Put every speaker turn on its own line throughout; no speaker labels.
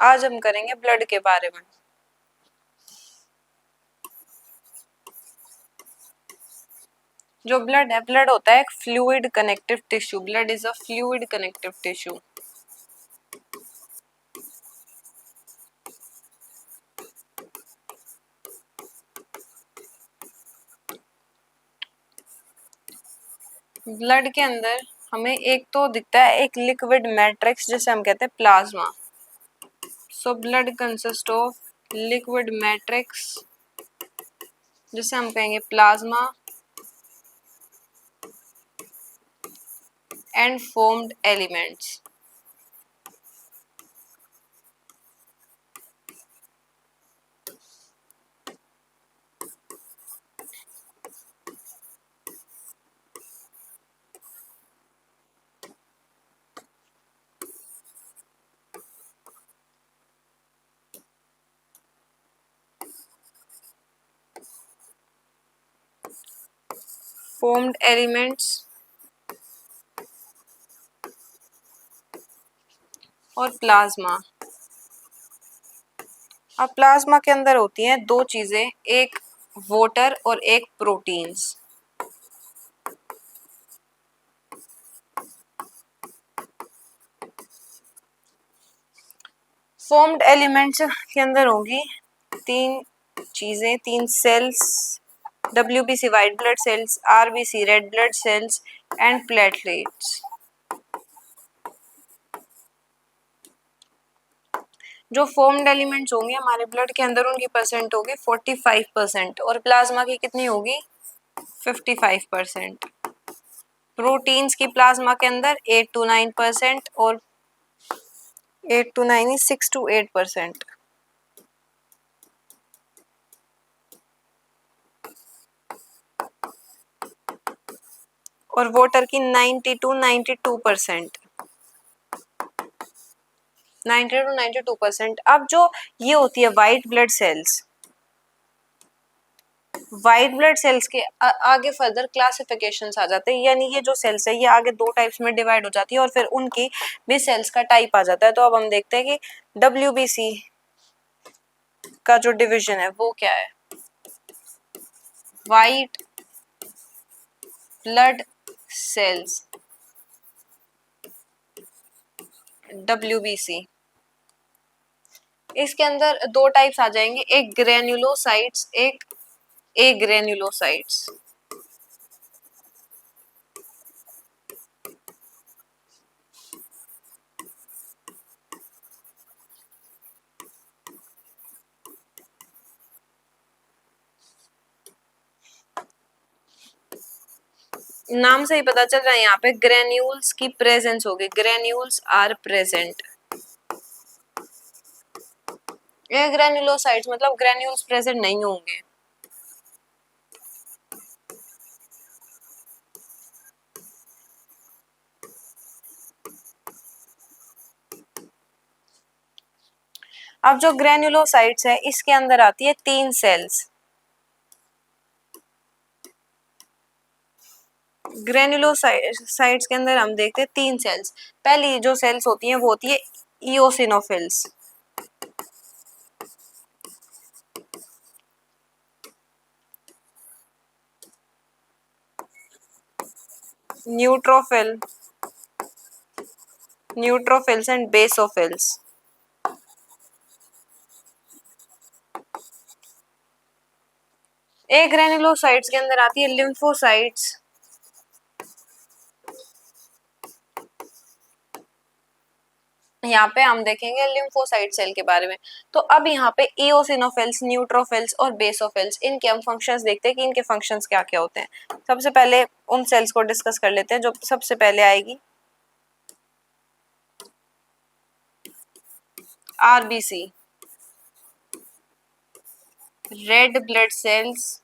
आज हम करेंगे ब्लड के बारे में। जो ब्लड है, ब्लड होता है एक fluid connective tissue. Blood is a fluid connective tissue. Blood के अंदर हमें एक तो दिखता है एक लिक्विड मैट्रिक्स जिसे हम कहते हैं plasma. So blood consist of liquid matrix जिसे हम कहेंगे plasma and foamed elements. Foamed elements और प्लाज्मा। अब प्लाज्मा के अंदर होती हैं दो चीजें, एक वाटर और एक प्रोटीन्स। फॉर्म्ड एलिमेंट्स के अंदर होंगी तीन चीजें, तीन cells, WBC white blood cells, RBC red blood cells and platelets. जो फॉर्म्ड एलिमेंट्स होंगे हमारे ब्लड के अंदर उनकी परसेंट होगी 45% और प्लाज्मा की कितनी होगी 55%। प्रोटीन्स की प्लाज्मा के अंदर 8 to 9% और 8 to 9 6 to 8%। और वाटर की 90 to 92%। 90 to 92%। अब जो ये होती है white blood sales, white blood sales के आगे फर्दर क्लासिफिकेशंस आ जाते हैं, यानी ये जो सेल्स है ये आगे दो टाइप्स में डिवाइड हो जाती है और फिर उनकी भी सेल्स का टाइप आ जाता है। तो अब हम देखते हैं कि WBC का जो डिवीजन है वो क्या है। वाइट ब्लड सेल्स WBC, इसके अंदर दो टाइप्स आ जाएंगे, एक ग्रेन्युलोसाइट्स, एक एग्रेन्युलोसाइट्स। नाम से ही पता चल रहा है यहाँ पे ग्रेन्यूल्स की प्रेजेंस होगी, ग्रेन्यूल्स आर प्रेजेंट। ये ग्रेन्युलोसाइट्स मतलब ग्रेन्यूल्स प्रेजेंट नहीं होंगे। अब जो ग्रेन्युलोसाइट्स है इसके अंदर आती है तीन सेल्स। ग्रेन्युलोसाइट्स के अंदर हम देखते हैं तीन सेल्स। पहली जो सेल्स होती हैं वो होती है eosinophils, neutrophil, neutrophils and basophils. एक ग्रेन्युलोसाइट्स के अंदर आती है लिम्फोसाइट्स, यहाँ पे हम देखेंगे लिम्फोसाइट सेल के बारे में। तो अब यहाँ पे इओसिनोफिल्स, न्यूट्रोफिल्स और बेसोफिल्स, इनके हम फंक्शंस देखते हैं कि इनके फंक्शंस क्या क्या होते हैं। सबसे पहले उन सेल्स को डिस्कस कर लेते हैं जो सबसे पहले आएगी RBC रेड ब्लड सेल्स,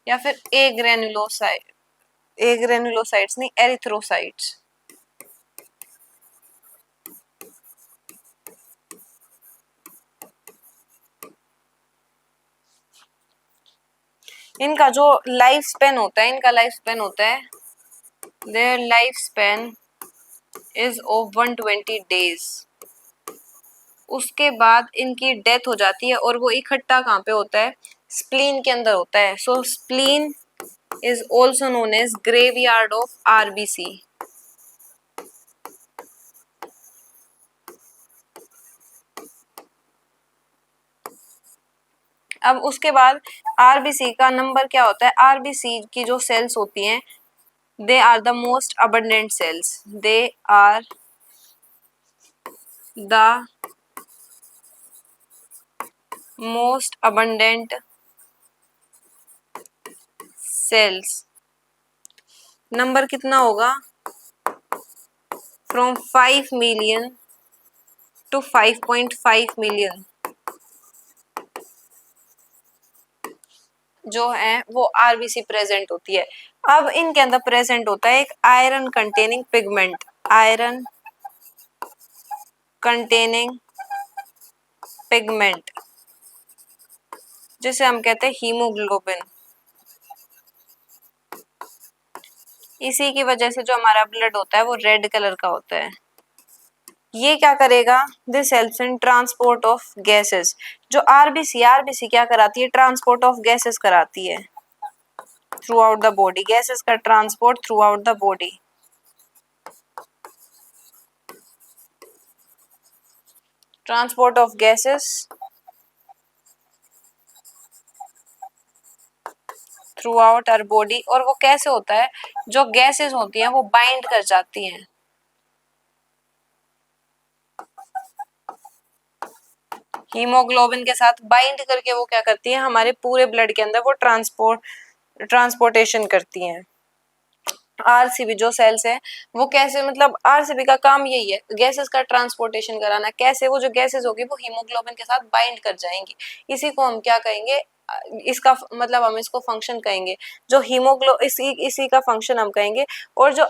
या फिर ए ग्रेन्युलोसाइट्स नहीं, एरिथ्रोसाइट्स। इनका जो लाइफ स्पेन होता है, इनका लाइफ स्पेन होता है, their life span is of 120 days. उसके बाद इनकी डेथ हो जाती है और वो इकट्ठा कहाँ पे होता है, स्प्लीन के अंदर होता है। So spleen is also known as graveyard of RBC. अब उसके बाद आरबीसी का नंबर क्या होता है, आरबीसी की जो सेल्स होती हैं, they are the most abundant cells, they are the most abundant cells. Number कितना होगा, फ्रॉम 5 मिलियन टू 5.5 मिलियन जो है वो आरबीसी प्रेजेंट होती है। अब इनके अंदर प्रेजेंट होता है एक iron containing pigment, iron containing pigment जिसे हम कहते हैं हीमोग्लोबिन। इसी की वजह से जो हमारा ब्लड होता है वो रेड कलर का होता है। ये क्या करेगा, this helps in transport of gases. जो आरबीसी आरबीसी क्या कराती है, ट्रांसपोर्ट ऑफ गैसेस कराती है throughout the body, gases का transport throughout the body. Transport of gases throughout our body. और वो कैसे होता है, जो गैसेस होती हैं वो बाइंड कर जाती हैं, हीमोग्लोबिन के साथ बाइंड करके वो क्या करती है, हमारे पूरे ब्लड के अंदर वो ट्रांसपोर्टेशन करती हैं। आरसीबी जो सेल्स है वो कैसे, मतलब आरसीबी का काम यही है गैसेस का ट्रांसपोर्टेशन कराना। कैसे, वो जो गैसेस होगी वो हीमोग्लोबिन के साथ बाइंड कर जाएंगी। इसी को हम क्या कहेंगे, इसका मतलब हम इसको फंक्शन कहेंगे, जो इसी का फंक्शन हम कहेंगे। और जो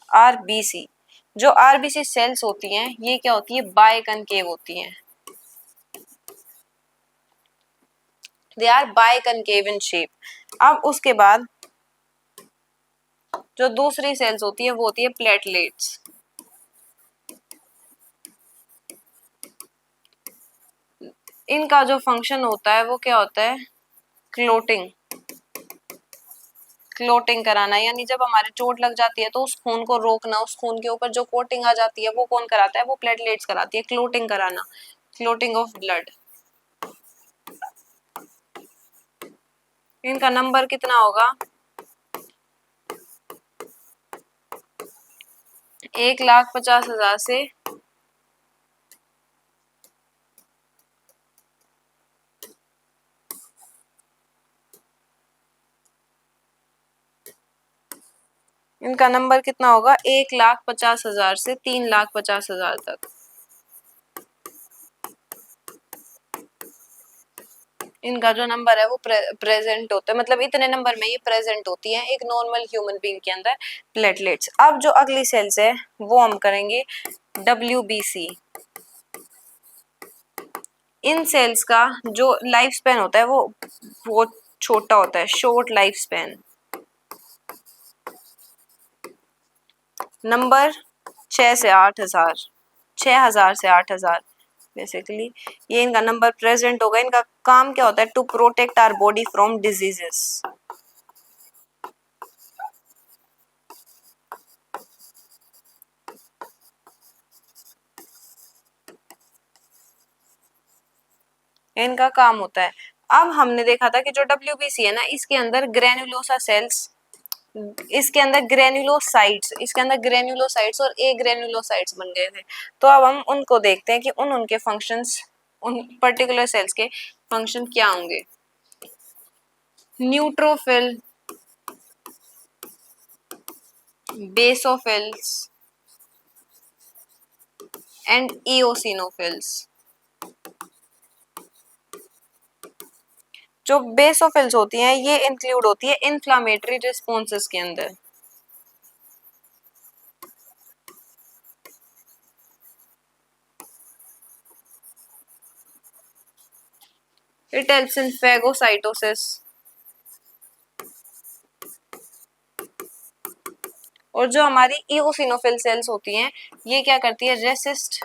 आरबीसी जो आरबीसी सेल्स होती हैं ये क्या होती है, बायकनकेव होती हैं। They are biconcave in shape. अब उसके बाद जो दूसरी सेल्स होती है वो होती है प्लेटलेट्स। इनका जो फंक्शन होता है वो क्या होता है, क्लोटिंग क्लोटिंग कराना। यानी जब हमारे चोट लग जाती है तो उस खून को रोकना, उस खून के ऊपर जो कोटिंग आ जाती है वो कौन कराता है, वो प्लेटलेट्स कराती है, क्लोटिंग कराना, क्लोटिंग ऑफ ब्लड। इनका नंबर कितना होगा, 1,50,000 से इनका नंबर कितना होगा, 1,50,000 से 3,50,000 तक। इनका जो नंबर है वो प्रेजेंट होता है, मतलब इतने नंबर में ये प्रेजेंट होती है एक नॉर्मल ह्यूमन बीइंग के अंदर प्लेटलेट्स। अब जो अगली सेल्स है वो हम करेंगे डब्ल्यूबीसी। इन सेल्स का जो लाइफ स्पेन होता है वो बहुत छोटा होता है, शॉर्ट लाइफ स्पेन। नंबर 6 से 8 हजार, 6,000 से 8,000 बेसिकली ये इनका नंबर प्रेजेंट होगा। इनका काम क्या होता है, to protect our body from diseases. इनका काम होता है। अब हमने देखा था कि जो डब्ल्यूबीसी है ना इसके अंदर ग्रेन्युलोसा सेल्स, इसके अंदर ग्रेन्युलोसाइट्स और ए ग्रेन्युलोसाइट्स बन गए थे। तो अब हम उनको देखते हैं कि उनके फंक्शंस, उन पर्टिकुलर सेल्स के फंक्शन क्या होंगे। Neutrophil, basophils and eosinophils. जो बेसोफिल्स होती हैं ये इंक्लूड होती है इन्फ्लामेटरी रिस्पॉन्सेस के अंदर। इट हेल्प्स इन फेगोसाइटोसिस और जो हमारी इओसिनोफिल सेल्स होती हैं ये क्या करती है, resist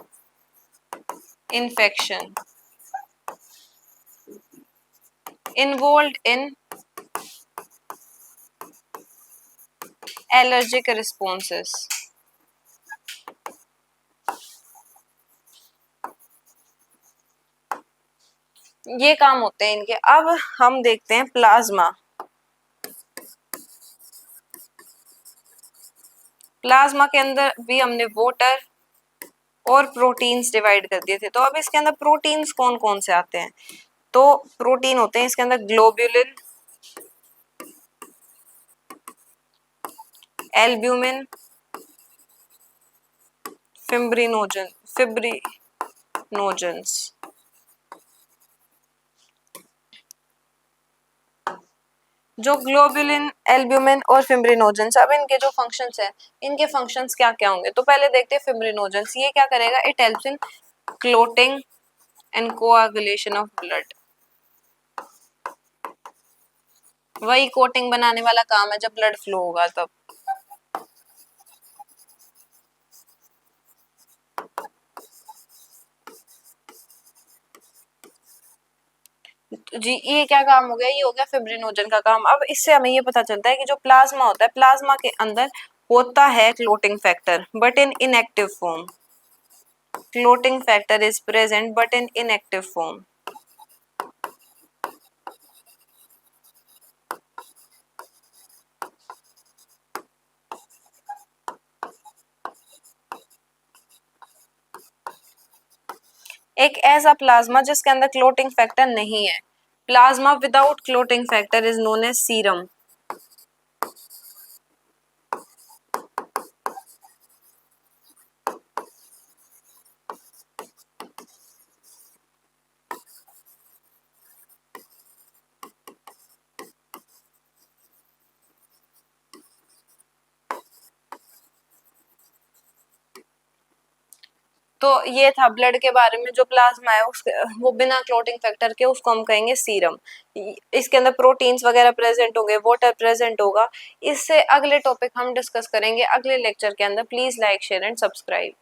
infection, involved in allergic responses. ये काम होते हैं इनके। अब हम देखते हैं प्लाज्मा। प्लाज्मा के अंदर भी हमने वाटर और प्रोटीन्स डिवाइड कर दिए थे, तो अब इसके अंदर प्रोटीन्स कौन कौन से आते हैं, तो प्रोटीन होते हैं इसके अंदर ग्लोब्यूलिन, एल्ब्यूमिन, फिब्रिनोजेंस। जो ग्लोब्यूलिन, एल्ब्यूमिन और फिब्रिनोजेंस, अब इनके जो फंक्शंस हैं, इनके फंक्शंस क्या क्या होंगे, तो पहले देखते हैं फिब्रिनोजेंस। ये क्या करेगा, it helps in clotting and coagulation of blood. वही कोटिंग बनाने वाला काम है जब ब्लड फ्लो होगा तब। जी ये क्या काम हो गया, ये हो गया फिब्रिनोजन का काम। अब इससे हमें ये पता चलता है कि जो प्लाज्मा होता है, प्लाज्मा के अंदर होता है clotting factor but in inactive form. Clotting factor is present but in inactive form. एक ऐसा प्लाज्मा जिसके अंदर क्लोटिंग फैक्टर नहीं है, plasma without clotting factor is known as serum. तो ये था ब्लड के बारे में। जो प्लाज्मा है उसके वो बिना क्लोटिंग फैक्टर के, उसको हम कहेंगे सीरम। इसके अंदर प्रोटीन्स वगैरह प्रेजेंट होंगे, वाटर प्रेजेंट होगा। इससे अगले टॉपिक हम डिस्कस करेंगे अगले लेक्चर के अंदर। Please like, share and subscribe.